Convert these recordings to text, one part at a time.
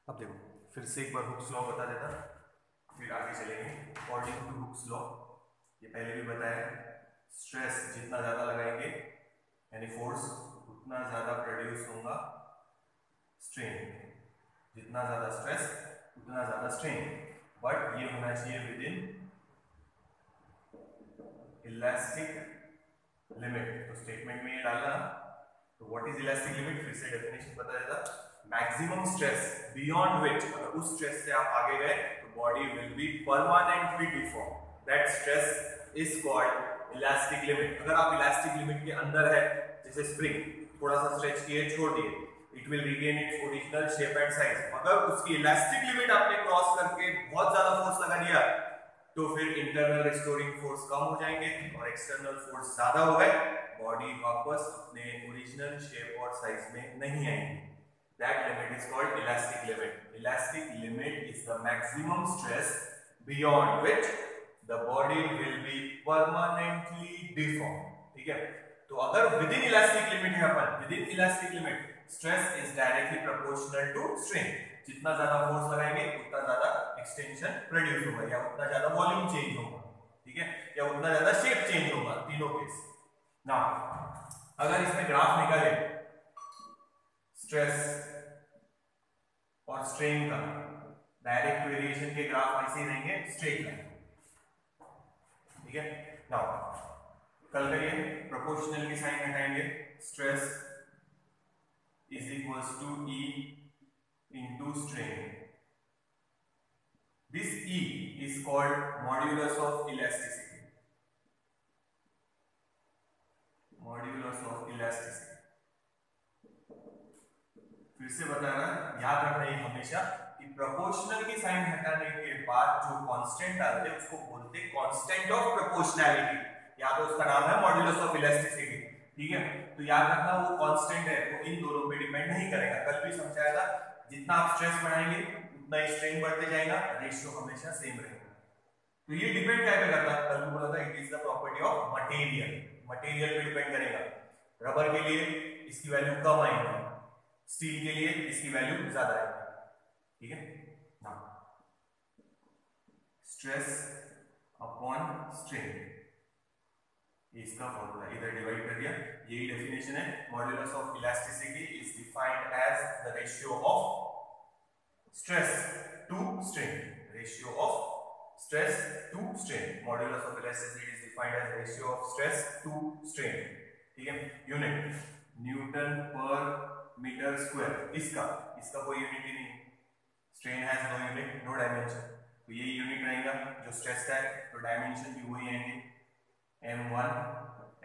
अब देखो फिर से एक बार हुक्स लॉ बता देता, फिर आगे चलेंगे। अकॉर्डिंग टू हुक्स लॉ, ये पहले भी बताया, स्ट्रेस जितना ज्यादा लगाएंगे यानी फोर्स, उतना ज्यादा प्रोड्यूस होगा स्ट्रेन। जितना ज्यादा स्ट्रेस उतना ज्यादा स्ट्रेन, बट ये होना चाहिए विद इन इलास्टिक लिमिट। तो स्टेटमेंट में ये डालना। तो व्हाट इज इलास्टिक लिमिट, फिर से डेफिनेशन बता देता, मैक्सिमम स्ट्रेस बियॉन्ड विच, अगर उस स्ट्रेस से आप आगे गए तो body will be permanently deform, that stress is called elastic limit. अगर आप इलास्टिक लिमिट के अंदर है, जैसे स्प्रिंग थोड़ा सा स्ट्रेच किए छोड़ दिए, it will regain its original shape and size. अगर उसकी इलास्टिक लिमिट आपने क्रॉस करके बहुत ज्यादा फोर्स लगा दिया तो फिर इंटरनल रिस्टोरिंग फोर्स कम हो जाएंगे और एक्सटर्नल फोर्स ज्यादा हो गए, बॉडी वापस अपने ओरिजिनल शेप और साइज में नहीं आएंगे। That limit is called elastic limit. Elastic limit is the maximum stress beyond which the body will be permanently deformed. ठीक है, तो अगर within elastic limit है अपन, within elastic limit stress is directly proportional to strain. जितना ज्यादा force लगाएंगे उतना ज्यादा एक्सटेंशन प्रोड्यूस होगा, या उतना ज्यादा वॉल्यूम चेंज होगा, ठीक है, या उतना ज्यादा शेप चेंज होगा, तीनों केस। नाउ अगर इसमें ग्राफ निकाले स्ट्रेस और स्ट्रेन का, डायरेक्ट वेरिएशन के ग्राफ ऐसे ही रहेंगे, स्ट्रेट लाइन, ठीक है। नाउ कल करिए, प्रोपोर्शनल की साइन हटाएंगे, stress is equals to E into strain. This E is called modulus of elasticity. Modulus of elasticity. फिर से बता रहा, याद रखना ये हमेशा कि प्रोपोर्शनल की साइन हटाने के बाद जो कांस्टेंट आते हैं उसको बोलते हैं कांस्टेंट ऑफ प्रोपोर्शनैलिटी, या तो उसका नाम है मॉड्यूलस ऑफ इलास्टिसिटी, ठीक है। तो याद रखना वो कांस्टेंट है, वो इन दोनों पे डिपेंड नहीं करेगा। कल भी समझाया था, जितना आप स्ट्रेस बढ़ाएंगे उतना ही स्ट्रेन बढ़ते जाएगा, रेशियो हमेशा सेम रहेगा। तो ये डिपेंड क्या पे करता है, कल भी बोला था, it is the property of material, material पे डिपेंड करेगा। रबर के लिए इसकी वैल्यू कम आएगी, स्टील के लिए इसकी वैल्यू ज्यादा आएगी, ठीक है ना। स्ट्रेस अपॉन स्ट्रेन, इसका फॉर्मूला इधर डिवाइड कर दिया, यही डेफिनेशन है। Modulus of elasticity is defined as the ratio of stress to strain, ratio of stress to strain. Modulus of elasticity is defined as ratio of stress to strain, ठीक है। Unit newton per metre square, इसका कोई unit ही नहीं, strain has no unit, no dimension, तो ये unit रहेगा जो स्ट्रेस का है, तो डायमेंशन भी वही आएंगे, m1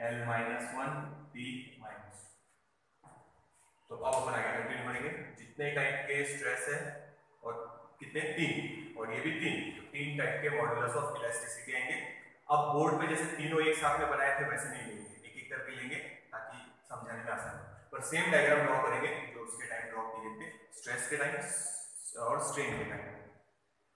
l-1 p-। तो अब अपन आगे कंटिन्यू करेंगे, जितने टाइप के स्ट्रेस है और कितने, तीन, और ये भी तीन, तो तीन टाइप के मॉड्यूलस ऑफ इलास्टिसिटी आएंगे। अब बोर्ड पे जैसे तीनों एक साथ में बनाए थे वैसे नहीं लेंगे, एक एक करके लेंगे ताकि समझाने में आसान हो, पर सेम डायग्राम ड्रॉ करेंगे जो उसके टाइम ड्रॉ किए थे, स्ट्रेस के टाइम और स्ट्रेन के टाइम।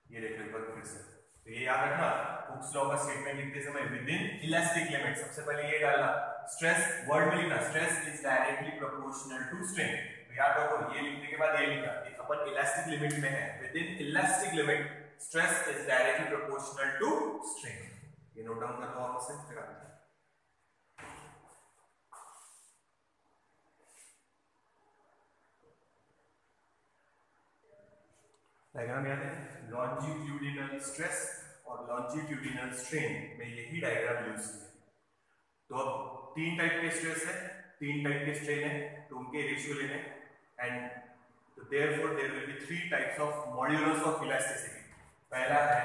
ये देख लो एक बार फिर से, तो ये याद रखना, हुक्स लॉ का स्टेटमेंट लिखते समय विद इन इलास्टिक लिमिट, सबसे पहले ये डालना, स्ट्रेस वर्ड में लिखना, stress is directly proportional to strain. तो याद रखो, ये लिखने के बाद ये लिखा, अपन इलास्टिक लिमिट में है, within elastic limit stress is directly proportional to strain. ये नोट डाउन कर लो आपस में, फिर आगे डायग्राम याद है, लॉन्जिट्यूडिनल स्ट्रेस और लॉन्जिट्यूडिनल स्ट्रेन में यही डायग्राम यूज किया। तो अब तीन टाइप के स्ट्रेस है, तीन टाइप के स्ट्रेन है, तो उनके रेशियो लेने, एंड तो therefore there will be three types of modulus of elasticity. पहला है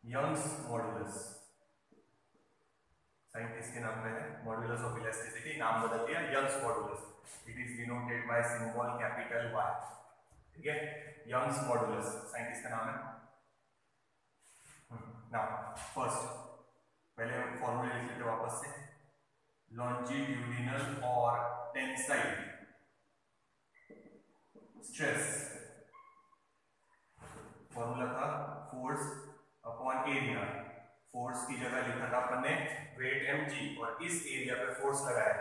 यंग्स मॉड्यूलस, साइंटिस्ट के नाम पे है, मॉड्यूलस ऑफ इलास्टिसिटी, नाम बदल दिया Young's modulus, it is denoted by symbol capital Y, ठीक है, यंग्स मॉड्यूलस साइंटिस्ट का नाम है। नाउ फर्स्ट, पहले हम फॉर्मूले लिख लेते वापस से, लॉन्जिट्यूडिनल और टेंसाइल स्ट्रेस, फॉर्मूला था फोर्स अपॉन एरिया, फोर्स की जगह लिखा था अपन ने वेट mg, और इस एरिया पे फोर्स लगाया,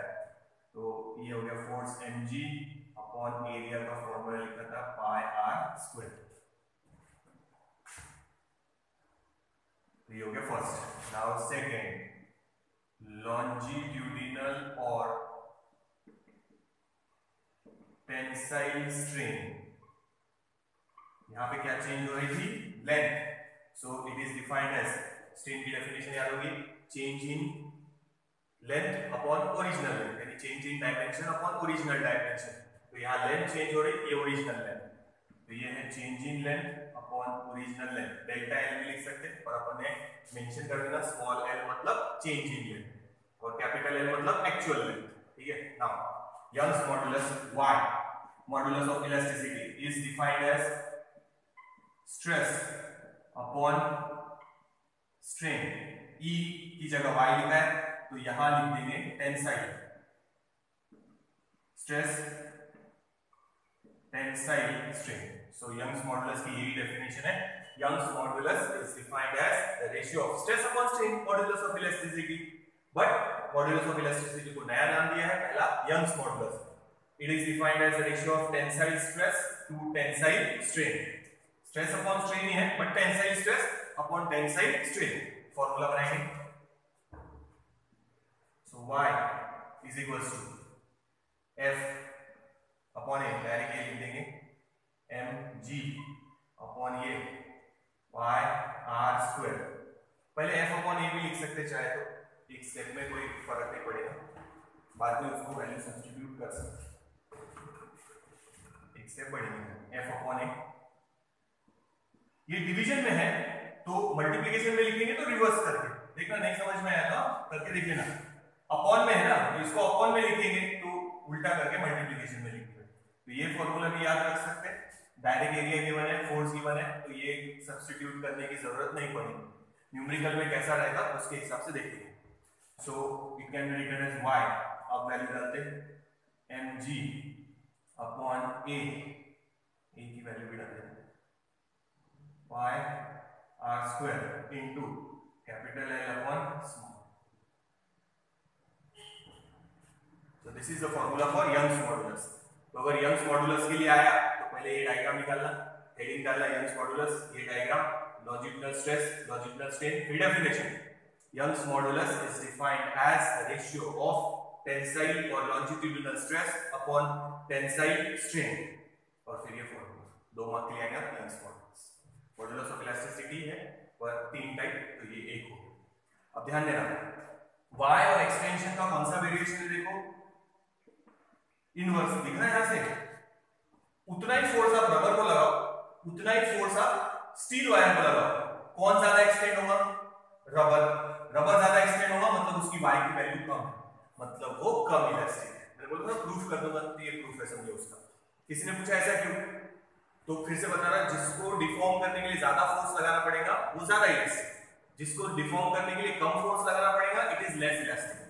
तो ये हो गया फोर्स mg अपॉन एरिया का फॉर्मूला लिखा था पाई आर स्क्वायर। ये हो गया फर्स्ट। नाउ सेकेंड, लॉन्जिट्यूडिनल और टेंसाइल स्ट्रेन। यहां पे क्या चेंज हो रही थी? Length. So it is defined as, strain की डेफिनेशन याद होगी, change in length upon original length, यानी change in dimension upon original dimension. तो यहाँ लेंथ चेंज हो रही, ये ओरिजिनल लेंथ, तो ये है change in length upon original length. Delta L भी लिख सकते हैं, और अपन ने मेंशन कर देना स्मॉल एल मतलब चेंज इन लेंथ और कैपिटल एल मतलब एक्चुअल लेंथ। ठीक है। Now Young's modulus y, modulus of elasticity, is defined as stress upon strain. E की जगह y लिखा है, तो यहां लिख देंगे tensile stress, tensile strain. So Young's modulus की यही डेफिनेशन है। Young's modulus is defined as the ratio of stress upon strain, modulus of elasticity. But modulus of elasticity को नया नाम दिया है पहला, Young's modulus. It is defined as the ratio of tensile stress to tensile strain. Stress upon strain ही है, but tensile stress upon tensile strain. Formula बनाएंगे। So y is equals to F upon A, direct ये लिख देंगे mg upon ये pi r square. पहले F upon A भी लिख सकते चाहे तो, एक स्टेप में कोई फर्क नहीं पड़ेगा, बाद में उसको वैल्यू सब्स्टिट्यूट कर सकते, एक स्टेप बढ़ेगा। F अपॉन ए, ये डिवीजन में है तो मल्टीप्लिकेशन में लिखेंगे तो रिवर्स करके देखना, नहीं समझ में आया तो करके देख लेना। अपॉन में है ना, तो इसको अपॉन में लिखेंगे तो उल्टा करके मल्टीप्लिकेशन में लिखेंगे। तो ये फॉर्मूला भी याद रख सकते हैं। डायरेक्ट एरिया गिवन है, फोर्स गिवन है, तो ये सब्स्टिट्यूट करने की जरूरत नहीं पड़ेगी। न्यूमेरिकल में कैसा रहेगा उसके हिसाब से देखेंगे। So it can be written as y, अब वैल्यू डालते हैं mg अपॉन a की वैल्यू भी डालते हैं pi r square into capital L upon small. So this is the formula for Young's modulus. तो अगर Young's modulus के लिए आया तो पहले ये डायग्राम निकालना, हेडिंग डालना Young's modulus, ये diagram, longitudinal stress, longitudinal strain, फिर definition. Young's modulus is defined as the ratio of tensile or longitudinal stress upon tensile strain. और फिर ये formula, 2 मार्क के लिए आएगा Young's modulus. Modulus of elasticity है और 3 टाइप, तो ये एक हो। अब ध्यान देना, y और एक्सटेंशन का कौन सा वेरिएशन है देखो, इनवर्स दिख रहा है यहां से। उतना ही फोर्स आप रबर को लगाओ, उतना ही फोर्स आप स्टील वायर को लगाओ, कौन ज्यादा एक्सटेंड होगा? रबर। रबर ज्यादा एक्सटेंड होगा मतलब उसकी y की वैल्यू कम है, मतलब वो कम इलास्टिक है। मैंने बोला ना प्रूफ कर दूंगा, तो ये प्रूफ है, समझो उसका। किसी ने पूछा ऐसा क्यों, तो फिर से बता रहा, जिसको डिफॉर्म करने के लिए ज्यादा फोर्स लगाना पड़ेगा वो ज्यादा इलास्टिक, जिसको डिफॉर्म करने के लिए कम फोर्स लगाना पड़ेगा इट इज लेस इलास्टिक।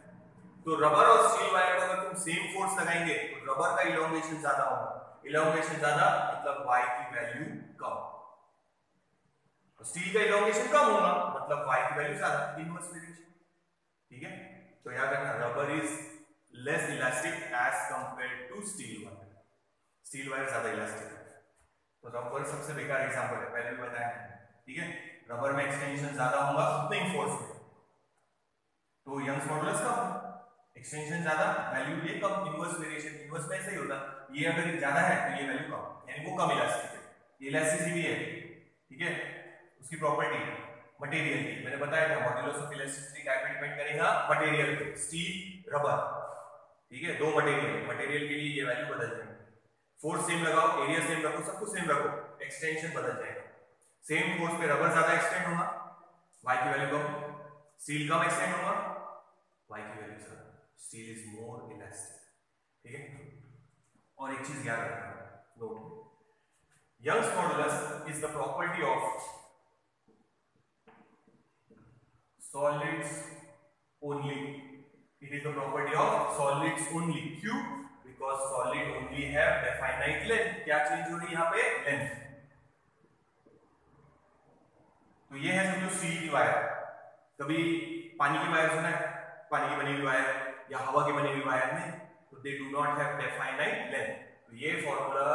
तो रबर और स्टील वायर पर अगर तुम सेम फोर्स लगाएंगे तो रबर का इलोंगेशन ज्यादा होगा, इलोंगेशन ज्यादा मतलब y की वैल्यू कम, स्टील का इलोंगेशन कम होगा मतलब y की वैल्यू ज्यादा, इनवर्स वेरिएशन। ठीक है, तो याद रखना rubber is less elastic as compared to steel wire, steel wire ज्यादा इलास्टिक है। तो रबर सबसे बेकार एग्जांपल है, पहले भी बताया है। ठीक है, रबर में एक्सटेंशन ज्यादा होगा उतने ही फोर्स में, तो यंग्स मॉडुलस कम, एक्सटेंशन ज्यादा वैल्यू ये कम, इनवर्स वेरिएशन। इनवर्स में ऐसा ही होता, ये अगर ज्यादा है तो ये वैल्यू कम, यानी वो कम इलास्टिक है, ये इलास्टिसिटी है। ठीक है, उसकी प्रॉपर्टी मटेरियल की मैंने बताया था, मॉडुलस ऑफ इलास्टिसिटी क्या पे डिपेंड करेगा? मटेरियल पे, स्टील रबर। ठीक है, दो मटेरियल, मटेरियल के लिए ये वैल्यू बदल जाएगी। फोर्स सेम लगाओ, एरिया सेम रखो, सब कुछ सेम रखो, एक्सटेंशन बदल जाएगा। सेम फोर्स पे रबर ज्यादा एक्सटेंड होगा, y की वैल्यू कम, स्टील कम एक्सटेंड होगा, y की वैल्यू ज्यादा, स्टील इज मोर इलास्टिक। ठीक है, और एक चीज याद रखना, note, Young's modulus is the property of solids only. It is the property of solids only. क्यों? Because solid only have definite length. क्या चेंज हो रही है यहाँ पे? लेंथ। तो ये है समझो स्टील की वायर। कभी पानी की वायर सुना है? पानी की बनी हुई वायर या हवा की बनी हुई वायर में, तो they do not have definite length. तो ये फॉर्मूला,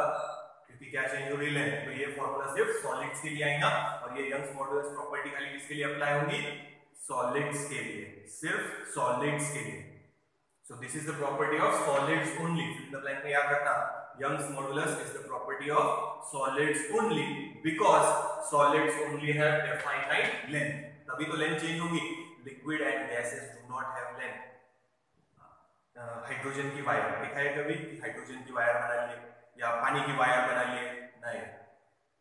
क्योंकि क्या चेंज हो रही है लेंथ, तो ये फॉर्मूला सिर्फ सॉलिड्स के लिए आएगा और ये यंग्स मॉडुलस प्रॉपर्टी खाली किसके लिए अप्लाई होगी, सॉलिड्स के लिए, सिर्फ सॉलिड्स के लिए। So this is the property of solids only. Fill the blank में याद रखना, Young's modulus is the property of solids only because solids only have a finite length। तभी तो लेंथ चेंज होगी। Liquid and gases do not have length. Hydrogen की wire देखा है कभी, हाइड्रोजन की वायर बना लिए या पानी की वायर बना लिए, नहीं।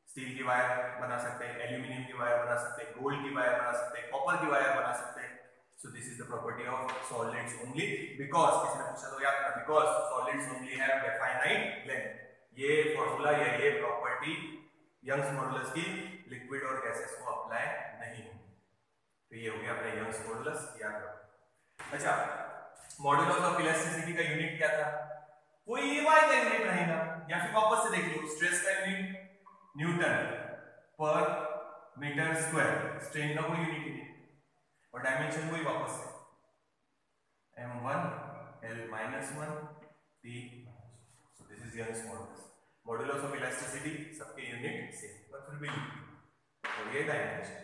स्टील की वायर बना सकते हैं, एल्यूमिनियम की वायर बना सकते हैं, गोल्ड की वायर बना सकते हैं, कॉपर की वायर बना सकते हैं। सो this is the property of solids only because, किसी ने पूछा तो याद रखना, because solids only have a finite length। ये फॉर्मूला या ये प्रॉपर्टी यंग्स मॉडुलस की लिक्विड और गैसेस को अप्लाई नहीं होगी। तो ये हो गया अपने यंग्स मॉडुलस, याद रखो। अच्छा, मॉडुलस ऑफ इलास्टिसिटी का यूनिट क्या था, कोई वाई का यूनिट रहेगा, या फिर वापस से देख लो, स्ट्रेस का unit newton per metre square, strain का कोई यूनिट नहीं, और डायमेंशन कोई वापस से m1 l-1 p। So this is Young's modulus. Modulus of elasticity सबके यूनिट सेम, पर फिर भी और ये डायमेंशन,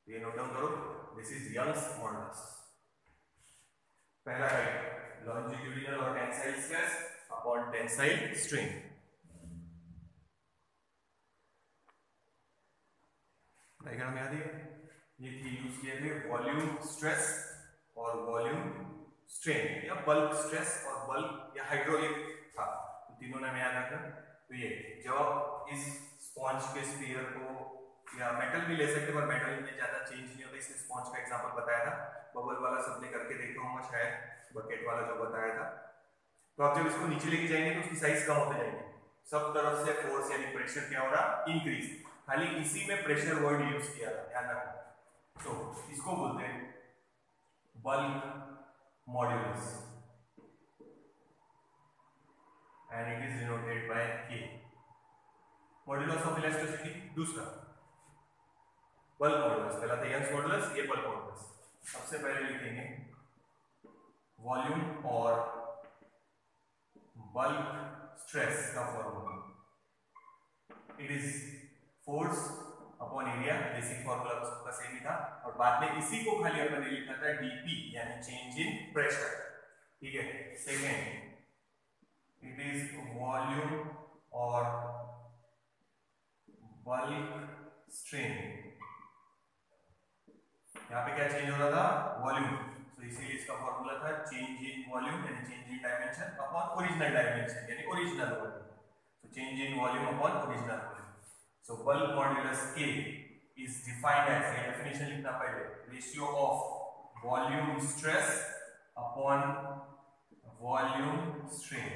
ये नोट डाउन करो, दिस इज यंग्स मॉडुलस। पहला है लॉन्जिट्यूडिनल और tensile stress upon tensile strain. Diagram याद है, ये थी यूज किए थे वॉल्यूम स्ट्रेस और वॉल्यूम स्ट्रेन, या बल्क स्ट्रेस और बल्क या हाइड्रोलिक था, तो तीनों ने याद रखना। तो ये जब आप इस स्पॉन्ज के स्फीयर को, या मेटल भी ले सकते, पर मेटल में ज्यादा चेंज नहीं होता, इसलिए स्पॉन्ज का एग्जांपल बताया था। बबल वाला सबने करके देखा होगा शायद, बकेट वाला जो बताया था। तो आप जब इसको नीचे लेके जाएंगे तो उसकी साइज कम होते जाएंगे, सब तरफ से फोर्स यानी प्रेशर क्या हो रहा, इंक्रीज। खाली इसी में प्रेशर वर्ड यूज किया था, ध्यान रखना। तो इसको बोलते हैं bulk modulus and it is denoted bye K। Modulus of elasticity दूसरा, बल्क मॉड्यूलस, पहला था यंग्स मॉड्यूलस, ये बल्क मॉड्यूलस। सबसे पहले लिखेंगे वॉल्यूम और बल्क स्ट्रेस का formula, it is force upon area, basic formula तो सबका सेम ही था, और बाद में इसी को खाली अपन ने लिखा था dP यानी चेंज इन प्रेशर, ठीक है। सेकेंड, इट इज वॉल्यूम और बल्क स्ट्रेन, यहाँ पे क्या चेंज हो रहा था, वॉल्यूम, तो इसीलिए इसका फॉर्मूला था चेंज इन वॉल्यूम यानी change in dimension upon original dimension यानी ओरिजिनल वॉल्यूम, तो change in volume upon original volume. So bulk modulus K is defined as, ये डेफिनेशन लिखना पहले, ratio of volume stress upon volume strain.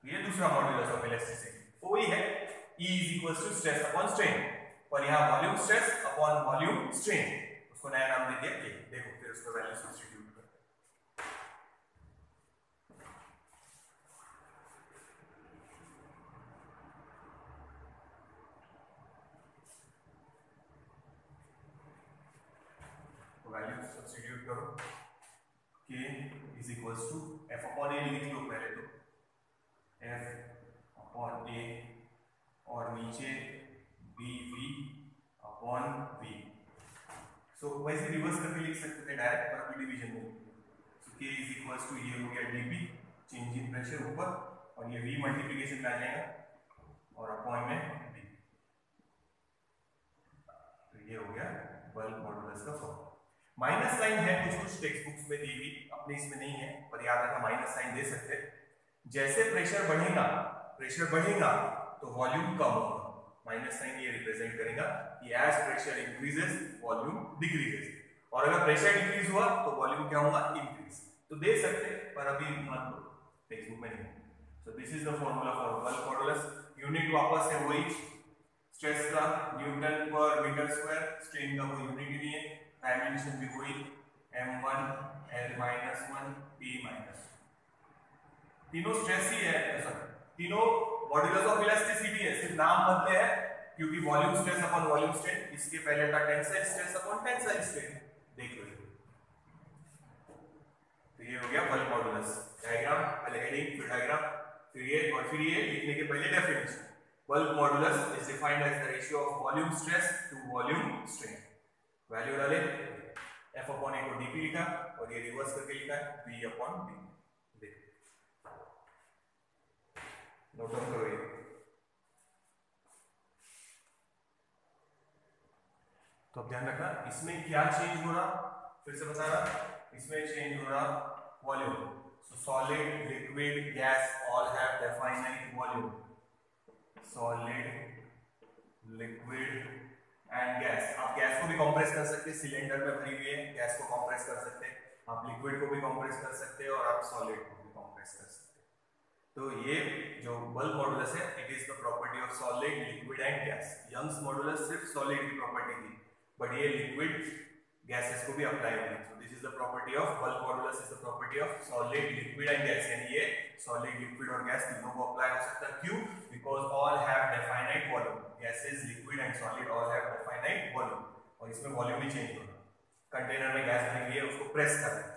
ये दूसरा modulus of elasticity वही है, E is equals to stress upon strain, और यहाँ volume stress upon volume strain, उसको नया नाम दे दिया K। देखो फिर उसको वैल्यू सब्स्टिट्यूट करते हैं। वैल्यू सब्स्टिट्यूट करो, K is equals to F upon A लिख लो पहले तो, F अपॉन A, और नीचे BV अपॉन V। सो वैसे रिवर्स करके लिख सकते थे डायरेक्ट, पर अभी डिवीजन में। सो K is equals to, ये हो गया dP चेंज इन प्रेशर ऊपर, और ये V मल्टीप्लिकेशन में आ जाएगा, और अपॉन में V, तो ये हो गया बल्क मॉड्यूलस का फॉर्मूला। माइनस साइन है कुछ कुछ टेक्स्ट बुक्स में दी हुई, अपने इसमें नहीं है, पर याद रखना माइनस साइन दे सकते। जैसे प्रेशर बढ़ेगा तो वॉल्यूम कम होगा, माइनस साइन ये रिप्रेजेंट करेगा कि as pressure increases volume decreases, और अगर प्रेशर डिक्रीज हुआ तो वॉल्यूम क्या होगा, इंक्रीज। तो दे सकते, पर अभी मत लो, टेक्स्ट बुक में नहीं। सो this is the formula for bulk modulus. Unit वापस से वही, स्ट्रेस का newton per metre square, strain का कोई यूनिट ही नहीं है, डायमेंशन भी वही m1 l-1 p-, तीनों स्ट्रेस ही है, तीनों मॉड्यूलस ऑफ इलास्टिसिटी है, सिर्फ नाम बदले हैं, क्योंकि volume stress upon volume strain, इसके पहले था tensile stress upon tensile strain, देख लो। तो ये हो गया बल्क मॉड्यूलस डायग्राम, पहले हेडिंग फिर ये लिखने के पहले definition, bulk modulus is defined as the ratio of volume stress to volume strain. Value डाले, F अपॉन ए को dp लिखा और ये रिवर्स करके लिखा है V अपॉन d। देखो नोट डाउन करो ये। तो अब ध्यान रखना इसमें क्या चेंज हो रहा, फिर से बता रहा, इसमें चेंज हो रहा volume. So solid, liquid, gas all have definite volume. Solid, liquid and gas. आप गैस को भी कंप्रेस कर सकते हैं, सिलेंडर में भरी हुई है गैस को कंप्रेस कर सकते हैं, आप लिक्विड को भी कंप्रेस कर सकते हैं और आप सॉलिड को भी कंप्रेस कर सकते हैं। तो ये जो बल्क मॉडुलस है, it is the property of solid, liquid and gas. Young's modulus सिर्फ सॉलिड की प्रॉपर्टी थी, बट ये लिक्विड गैसेस को भी अप्लाई होगी। So this is the property of bulk modulus, is the property of solid, liquid and gas. यानी ये solid, liquid और गैस तीनों को अप्लाई हो सकता है। क्यों? Because all have definite volume. Gases, liquid and solid all have definite volume. और इसमें वॉल्यूम भी चेंज होगा। कंटेनर में गैस भरी हुई है, उसको प्रेस कर रहे हैं,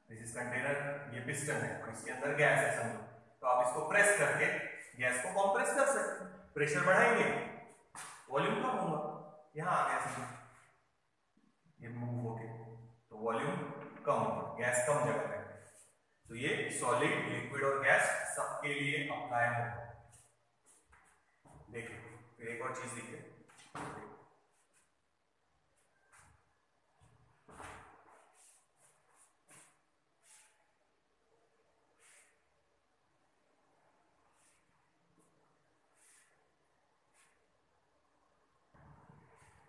दिस इज कंटेनर, ये पिस्टन है और इसके अंदर गैस है समझो, तो आप इसको प्रेस करके गैस को कंप्रेस कर सकते हैं। प्रेशर बढ़ाएंगे, वॉल्यूम कम होगा। यहाँ आ गया समझो, ये मूव हो गया तो वॉल्यूम कम होगा, गैस कम जगह में। तो ये सॉलिड, लिक्विड और गैस सबके लिए अप्लाई होगा। देखिए फिर एक और चीज लिखते हैं,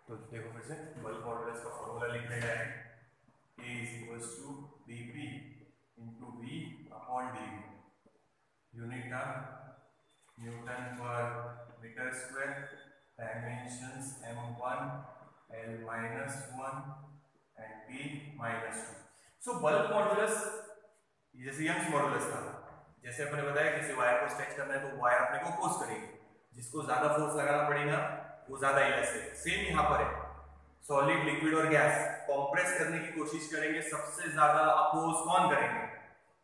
तो देखो फिर से बल्क मॉडुलस का फॉर्मूला लिख देना है, A is equals to dP into V upon dV। Unit का newton per metre square, dimensions m1, L-1 and P-2। So bulk modulus जैसे यंग्स मॉडुलस था, जैसे अपने बताया किसी वायर को स्ट्रेच करना है तो वायर अपने को फोर्स करेगी, जिसको ज्यादा फोर्स लगाना पड़ेगा वो ज्यादा इलास्टिक। सेम यहाँ पर है, सॉलिड, लिक्विड और गैस कंप्रेस करने की कोशिश करेंगे, सबसे ज्यादा अपोज कौन करेंगे?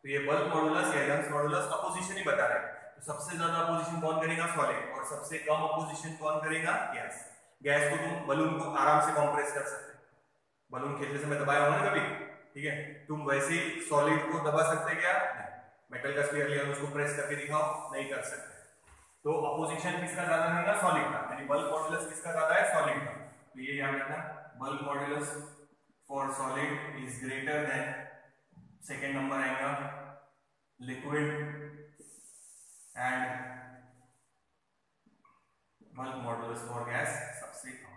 तो ये बल्क मॉडुलस या यंग्स मॉडुलस अपोजिशन ही बता रहे हैं। तो सबसे ज्यादा अपोजिशन कौन करेगा? सॉलिड। और सबसे कम अपोजिशन कौन करेगा? गैस। गैस को तुम बलून को आराम से कंप्रेस कर सकते हो, बलून खेलते समय दबाया होगा ना कभी, ठीक है, तुम वैसे ही सॉलिड को दबा सकते क्या? नहीं। मेटल का स्फीयर लिया उसको प्रेस करके दिखाओ, नहीं कर सकते। तो अपोजिशन किसका ज्यादा रहेगा? सॉलिड का। यानी बल्क मॉडुलस किसका ज्यादा है? सॉलिड का। तो ये याद रखना, bulk modulus for solid is greater than, second number आएगा liquid, and bulk modulus for gas सबसे कम।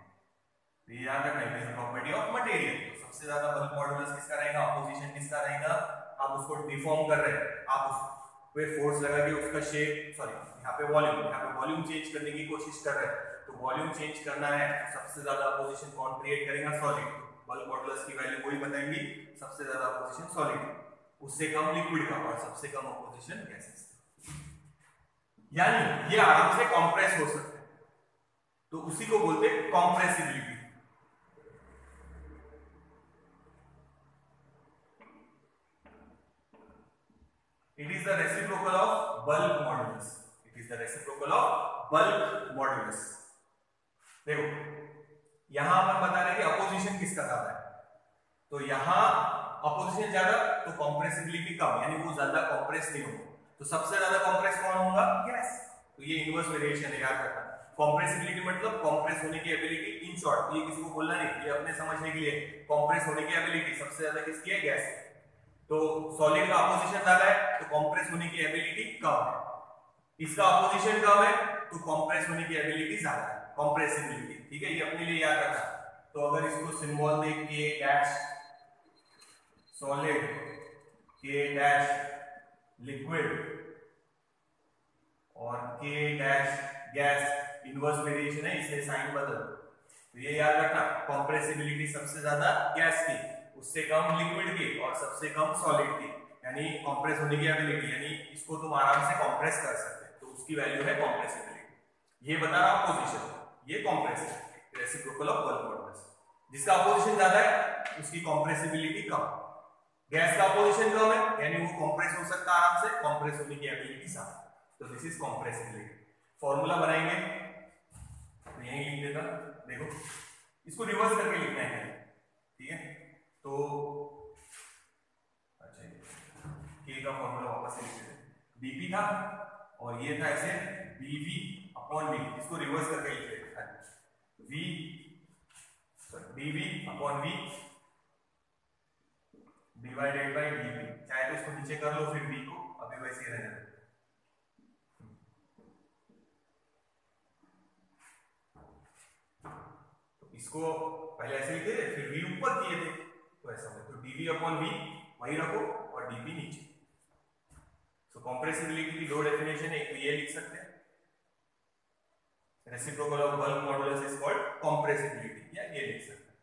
तो ये याद रखना, it is property of material. तो सबसे ज्यादा बल्क मॉडुलस किसका रहेगा? अपोजिशन किसका रहेगा? आप उसको डिफॉर्म कर रहे हैं, आप उस पे फोर्स लगा के उसका शेप, सॉरी यहाँ पे वॉल्यूम चेंज करने की कोशिश कर रहे हैं, तो वॉल्यूम चेंज करना है, सबसे ज्यादा अपोजिशन कौन क्रिएट करेगा? सॉलिड। बल्क मॉडुलस की वैल्यू वही बताएंगी, सबसे ज्यादा अपोजिशन सॉलिड, उससे कम लिक्विड का और सबसे कम अपोजिशन गैसेस का। यानी ये आराम से कंप्रेस हो सकते हैं, तो उसी को बोलते हैं compressibility. It is the reciprocal of bulk modulus. It is the reciprocal of bulk modulus. देखो यहां अपन बता रहे हैं कि अपोजिशन किसका ज्यादा है, तो यहां अपोजिशन ज्यादा तो कंप्रेसिबिलिटी कम, यानी वो ज्यादा कंप्रेस नहीं होगा। तो सबसे ज्यादा कंप्रेस कौन होगा? गैस। तो ये इनवर्स वेरिएशन है, याद रखना। कंप्रेसिबिलिटी मतलब कंप्रेस होने की एबिलिटी। इन शॉर्ट, ये किसी को बोलना नहीं, ये अपने समझने के लिए, कंप्रेस होने की एबिलिटी सबसे ज्यादा किसकी है? गैस। तो सॉलिड का अपोजिशन ज्यादा है तो कंप्रेस होने की एबिलिटी कम है, इसका अपोजिशन कम है तो कंप्रेस होने की एबिलिटी ज्यादा है, कंप्रेसिबिलिटी। ठीक है, ये अपने लिए याद रखना। तो अगर इसको सिंबल देख के डैश सॉलिड, के डैश लिक्विड और के डैश गैस, इनवर्स वेरिएशन है, इसलिए साइन बदल। तो ये याद रखना, कंप्रेसिबिलिटी सबसे ज्यादा गैस की, उससे कम लिक्विड की और सबसे कम सॉलिड की, यानी कंप्रेस होने की एबिलिटी, यानी इसको तुम आराम से कंप्रेस कर सकते हैं, तो उसकी वैल्यू है कंप्रेसिबिलिटी। ये बता रहा हूं पोजीशन, ये compressibility, reciprocal of bulk modulus. जिसका अपोजिशन ज्यादा है उसकी कंप्रेसिबिलिटी कम। गैस का पोजीशन कम है यानी वो कंप्रेस हो सकता है आराम से, कंप्रेस होने की एबिलिटी साथ, तो दिस इज कंप्रेसिबिलिटी। फॉर्मूला बनाएंगे तो यही लिख देता, देखो इसको रिवर्स करके लिखना है, ठीक है। तो अच्छा के का फॉर्मूला वापस से लिख देते, dp था और ये था ऐसे dv अपॉन v, इसको रिवर्स करके लिख देते v dv upon v divided by dp, चाहे तो इसको नीचे कर लो फिर v को अभी वैसे ही रहने दो। तो इसको पहले ऐसे लिखे थे फिर v ऊपर किए थे तो ऐसा हो, तो dv अपॉन v वही रखो और dp नीचे। सो कंप्रेसिबिलिटी की दो डेफिनेशन है, एक तो ये लिख सकते हैं reciprocal of bulk modulus is called compressibility, या ये लिख सकते हैं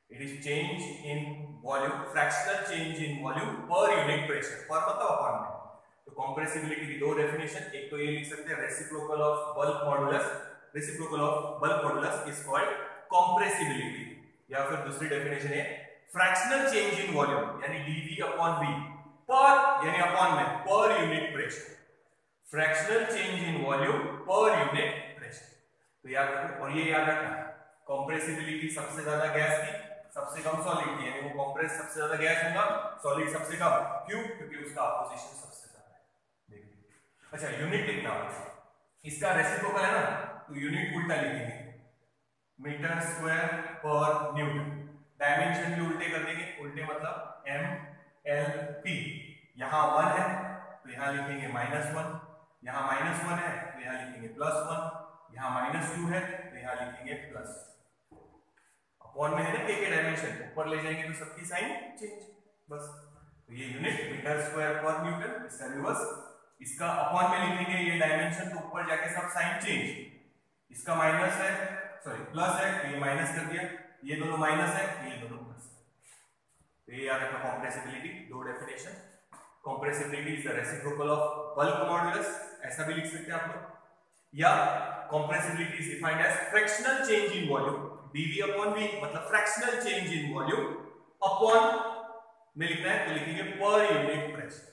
it is change in volume, fractional change in volume per unit pressure, पर मतलब अपॉन में। तो कंप्रेसिबिलिटी की दो डेफिनेशन, एक तो ये लिख सकते हैं reciprocal of bulk modulus, reciprocal of bulk modulus is called compressibility, या फिर दूसरी डेफिनेशन है फ्रैक्शनल चेंज इन वॉल्यूम यानी dv अपॉन v पर यानी अपॉन में पर unit pressure, fractional change in volume per unit pressure. तो याद रखो, और ये याद रखना कंप्रेसिबिलिटी सबसे ज्यादा गैस की, सबसे कम सॉलिड की, यानी वो कंप्रेस सबसे ज्यादा गैस होगा, सॉलिड सबसे कम, क्यों? क्योंकि उसका अपोजिशन सबसे ज्यादा है। देखिए अच्छा यूनिट लिखना, इसका रेसिप्रोकल है ना तो यूनिट उल्टा लिखेंगे, मीटर स्क्वायर पर न्यूटन, डायमेंशन भी उल्टे कर देंगे, उल्टे मतलब mLp, यहां 1 है तो यहां लिखेंगे -1, यहां -1 है तो यहां लिखेंगे +1, यहां -2 है तो यहां लिखेंगे प्लस, अपॉन में है ना के डायमेंशन, ऊपर ले जाएंगे तो सबकी साइन चेंज, बस। तो ये यूनिट मीटर स्क्वायर पर न्यूटन, इसका रिवर्स, इसका अपॉन में लिखेंगे ये डायमेंशन तो ऊपर जाके सब साइन चेंज, इसका माइनस है सॉरी प्लस है तो ये माइनस कर दिया, ये दोनों माइनस है ये दोनों प्लस। तो ये याद रखना कंप्रेसिबिलिटी दो definition, compressibility is the reciprocal of bulk modulus, ऐसा भी लिख सकते हैं आप लोग, या compressibility is defined as fractional change in volume, dv upon v मतलब fractional change in volume, upon में लिखना है तो लिखेंगे per unit pressure,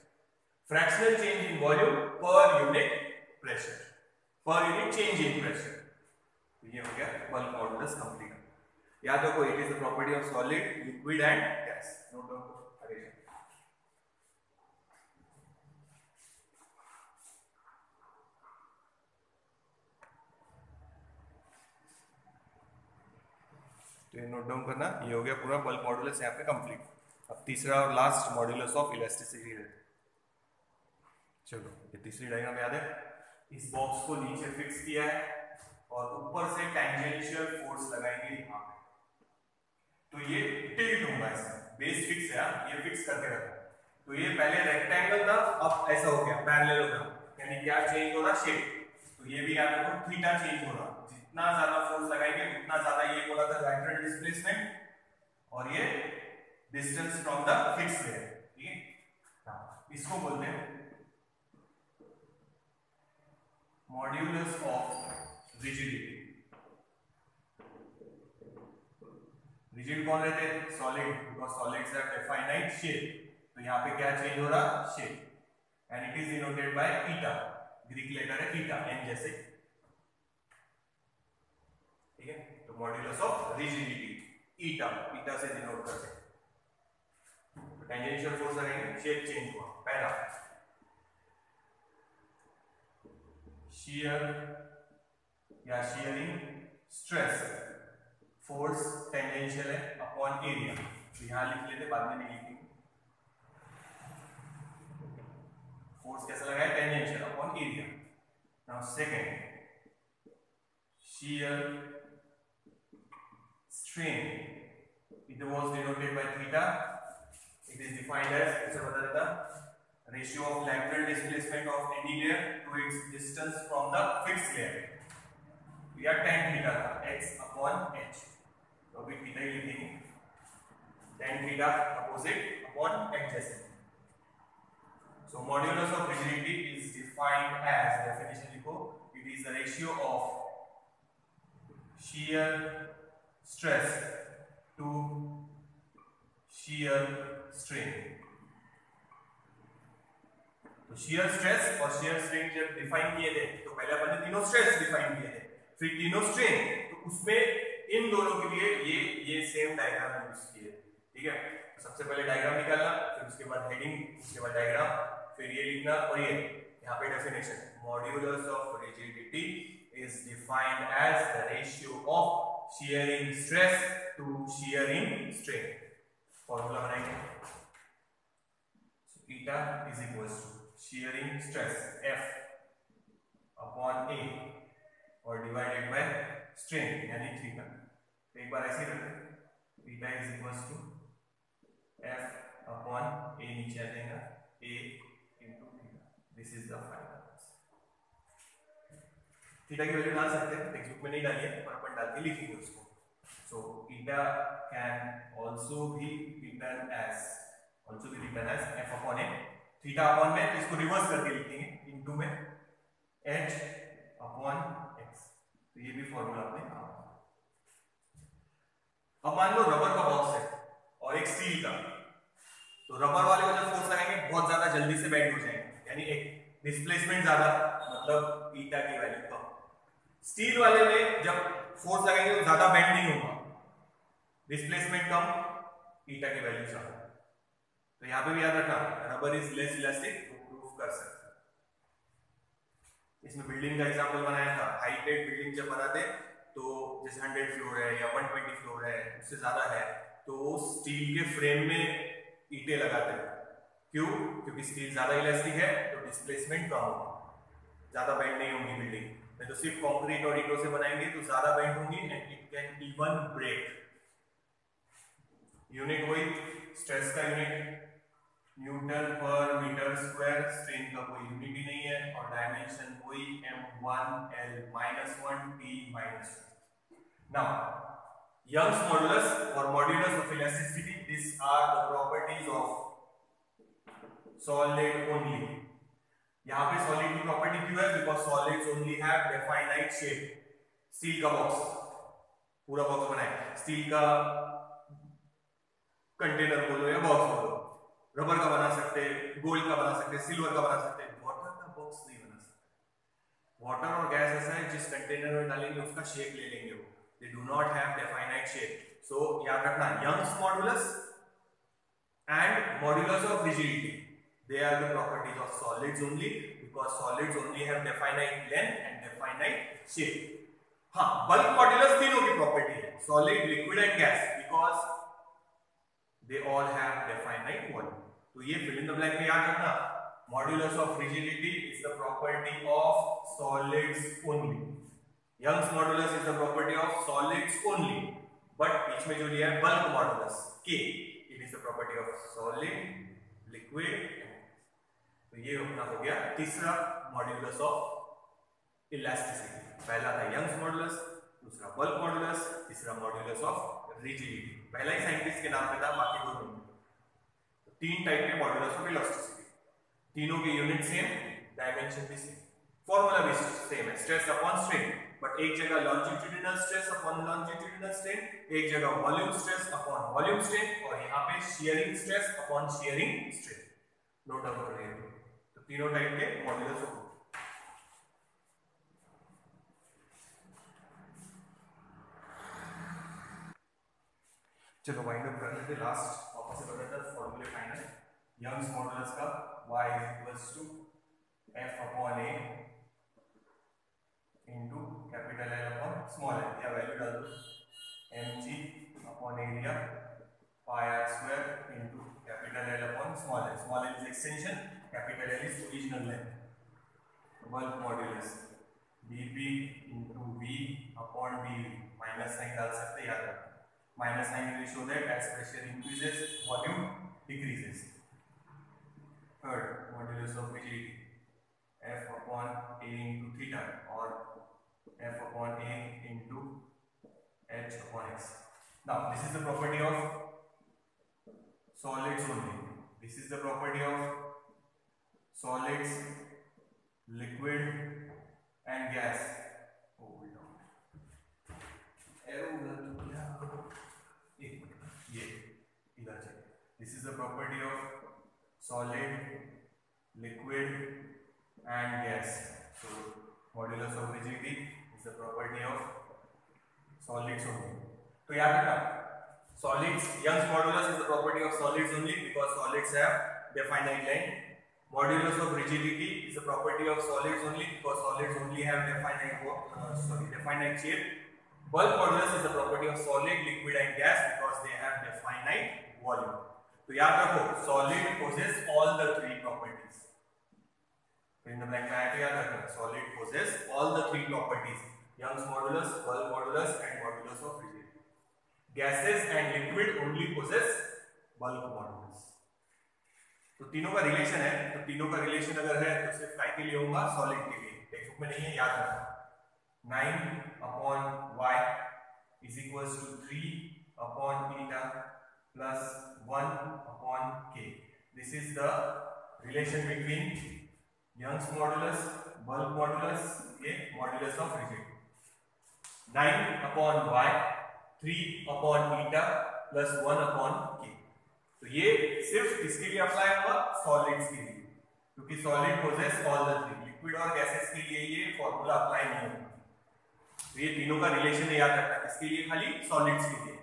fractional change in volume per unit pressure, per unit change in pressure. तो ये हो गया बल्क मॉडुलस कंप्लीट। याद रखो it is the property of solid, liquid and gas, note down करो आगे। तो ये नोट डाउन करना, ये हो गया पूरा बल्क मॉडुलस यहाँ पे कंप्लीट। अब तीसरा और लास्ट मॉडुलस ऑफ इलास्टिसिटी है। चलो ये तीसरी डायग्राम याद है, इस बॉक्स को नीचे फिक्स किया है और ऊपर से टेंजेंशियल फोर्स लगाएंगे यहाँ पे, तो ये टिल्ट होगा, ऐसा बेस फिक्स है, ये फिक्स करके रखो। तो ये पहले रेक्टेंगल था अब ऐसा हो गया पैरेलल हो गया, यानी क्या चेंज हो रहा शेप, तो ये भी याद रखो थीटा चेंज हो रहा, जितना ज्यादा फोर्स लगाएंगे उतना ज्यादा, ये बोला था लैटरल डिस्प्लेसमेंट और ये distance from the fix layer, ठीक है। इसको बोलते हैं मॉड्यूलस ऑफ रिजिडिटी। रिजिड कौन रहते हैं? Solid, because solids have definite shape, तो यहाँ पे क्या चेंज हो रहा? Shape, and it is denoted by eta, Greek letter है ईटा, एन जैसे, ठीक है। तो modulus of rigidity eta, eta से डिनोट करते हैं। तो टेंजेंशियल फोर्स लगाएंगे, शेप चेंज हुआ, पहला shear या shearing stress, फोर्स टेंजेंशियल है अपॉन एरिया, तो यहां लिख लेते, बाद में नहीं लिखेंगे। फोर्स कैसा लगाया? Tangential upon area. Now second shear strain, it was denoted by theta, it is defined as, ऐसे बता देता, ratio of lateral displacement of any layer to its distance from the fixed layer, या tan theta था x upon h, तो अभी theta ही लिखेंगे, tan theta opposite upon h जैसे। So modulus of rigidity is defined as, definition लिखो, it is the ratio of shear stress to shear strain। तो shear stress और shear strain जब define किए थे तो पहले अपन ने तीनों स्ट्रेस डिफाइन किए थे, फिर तीनों स्ट्रेन, तो उसमें इन दोनों के लिए ये सेम डायग्राम यूज किए। ठीक है, तो सबसे पहले डायग्राम निकालना, फिर उसके बाद हेडिंग, उसके बाद डायग्राम, फिर ये लिखना, और ये यहाँ पे definition, modulus of rigidity is defined as the ratio of shearing stress to shearing strain। Formula बनाएंगे, eta is equals to shearing stress F upon A और डिवाइडेड बाय स्ट्रेन यानी थीटा। तो एक बार ऐसे ही रखते हैं, theta is equals to F upon A, नीचे आ जाएगा A into theta. This is the final answer. Theta की वैल्यू डाल सकते हैं, टेक्स्ट बुक में नहीं डाली है पर अपन डाल के लिखेंगे उसको। So theta can also be written as F upon A। Theta upon में इसको रिवर्स करके लिखेंगे इनटू में H अपॉन X। तो ये भी फॉर्मूला आपने अब मान लो रबर का बॉक्स है और एक स्टील का, तो रबर वाले को जब फोर्स लगाएंगे बहुत ज्यादा जल्दी से बेंड हो जाएंगे, यानी एक डिस्प्लेसमेंट ज्यादा, मतलब ईटा की वैल्यू कम। स्टील वाले में जब फोर्स लगाएंगे तो ज्यादा बेंड नहीं होगा, डिस्प्लेसमेंट कम, ईटा की वैल्यू ज्यादा। तो यहां पे भी याद रखना, रबर इज लेस इलास्टिक, तो प्रूफ कर सकते हैं। इसमें बिल्डिंग का एग्जांपल बनाया था, हाईटेक बिल्डिंग जब बनाते तो जैसे 100 फ्लोर है या 120 फ्लोर है, उससे ज्यादा है, तो स्टील के फ्रेम में ईंटें लगाते हैं। क्यों? क्योंकि स्टील ज्यादा इलास्टिक है तो डिस्प्लेसमेंट कम होगा, ज्यादा बेंड नहीं होगी बिल्डिंग। नहीं तो सिर्फ कंक्रीट और ईंटों से बनाएंगे तो ज्यादा बेंड होंगी and it can even break. Unit वही, स्ट्रेस का unit newton per metre square, strain का कोई यूनिट ही नहीं है, और डायमेंशन वही m1 l -1 t -1। Now Young's modulus or modulus of elasticity, these are the properties of solid only। यहाँ पे solid की property क्यों है? Because solids only have definite shape। Steel का बॉक्स, पूरा बॉक्स बनाए, स्टील का कंटेनर बोलो या बॉक्स बोलो, रबर का बना सकते, गोल्ड का बना सकते, सिल्वर का बना सकते, वाटर का बॉक्स नहीं बना सकते। वाटर और गैस ऐसा है जिस कंटेनर में डालेंगे उसका शेप ले लेंगे वो, they do not have definite shape। so याद रखना, Young's modulus and modulus of rigidity, they are the properties of solids only, because solids only have definite length and definite shape। हाँ, bulk modulus तीनों की property है, solid, liquid and gas, because they all have definite volume। तो ये fill in the blank में याद रखना, modulus of rigidity is the property of solids only। Young's modulus is the property of solids only, but बीच में जो लिया है bulk modulus K, it is the property of solid, liquid। तो ये अपना हो गया तीसरा मॉड्यूलस ऑफ इलास्टिसिटी। पहला था Young's modulus, दूसरा bulk modulus, तीसरा मॉड्यूलस ऑफ रिजिडिटी। पहला ही साइंटिस्ट के नाम पे था, बाकी दो नहीं। तो तीन टाइप के मॉड्यूलस ऑफ इलास्टिसिटी, तीनों के यूनिट सेम, डायमेंशन भी सेम, फॉर्मूला भी सेम है, स्ट्रेस अपॉन स्ट्रेन, बट एक जगह longitudinal stress upon longitudinal strain, एक जगह volume stress upon volume strain, और यहाँ पे shearing stress upon shearing strain. Note down कर लीजिए। तो तीनों टाइप के मॉड्यूलस होते हैं। चलो वाइंड अप कर लेते, लास्ट वापस से बता देता फॉर्मूले फाइनल। यंग्स मॉडुलस का y equals to f upon a into capital L upon small l, या वैल्यू डाल दो mg upon area pi r square into capital L upon small l। Small l is extension, capital L is original length. Bulk modulus dp into v upon dv, minus sign डाल सकते, याद रखना minus sign will show that as pressure increases volume decreases। third modulus of rigidity f upon a into theta or f upon a into h upon x। now this is the property of solids only, this is the property of solids, liquid and gas। arrow ये इधर से the property of solid, liquid and gas. So modulus of rigidity is the property of solids only. तो याद रखना solids, Young's modulus is the property of solids only because solids have definite length. Modulus of rigidity is the property of solids only because solids only have definite shape. Bulk modulus is the property of solid, liquid and gas because they have definite volume. तो याद रखो solid possess all the three properties. In the blank में याद रखना solid possess all the three properties: Young's modulus, bulk modulus and modulus of rigidity. Gases and liquid only possess bulk modulus. तो तीनों का relation है, तो तीनों का रिलेशन अगर है तो सिर्फ काय के लिए होगा? सॉलिड के लिए. टेक्स्ट बुक में नहीं है, याद रखना 9/y is equals to 3/eta plus 1/k. This is the relation between Young's modulus, bulk modulus, modulus of rigidity. 9/y 3/eta plus 1/k. तो ये सिर्फ किसके लिए अप्लाई होगा? सॉलिड्स के लिए, क्योंकि solid possess all the three. Liquid और गैसेस के लिए ये फॉर्मूला अप्लाई नहीं होगा. तो ये तीनों का रिलेशन याद रखना. किसके लिए? खाली सॉलिड्स के लिए.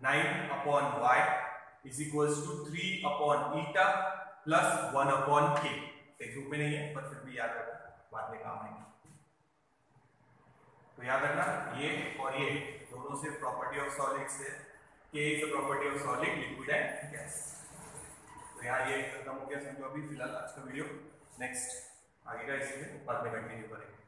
9/y is equals to 3/eta plus 1/k. Text book में नहीं है पर फिर भी याद रखना, बाद में काम आएगा. तो याद रखना ये और ये दोनों सिर्फ प्रॉपर्टी ऑफ सॉलिड्स है. K is the property of solid, liquid and gas. तो यहाँ ये खत्म हो गया समझो अभी फिलहाल आज का वीडियो. नेक्स्ट आगे का इसमें बाद में कंटिन्यू करेंगे.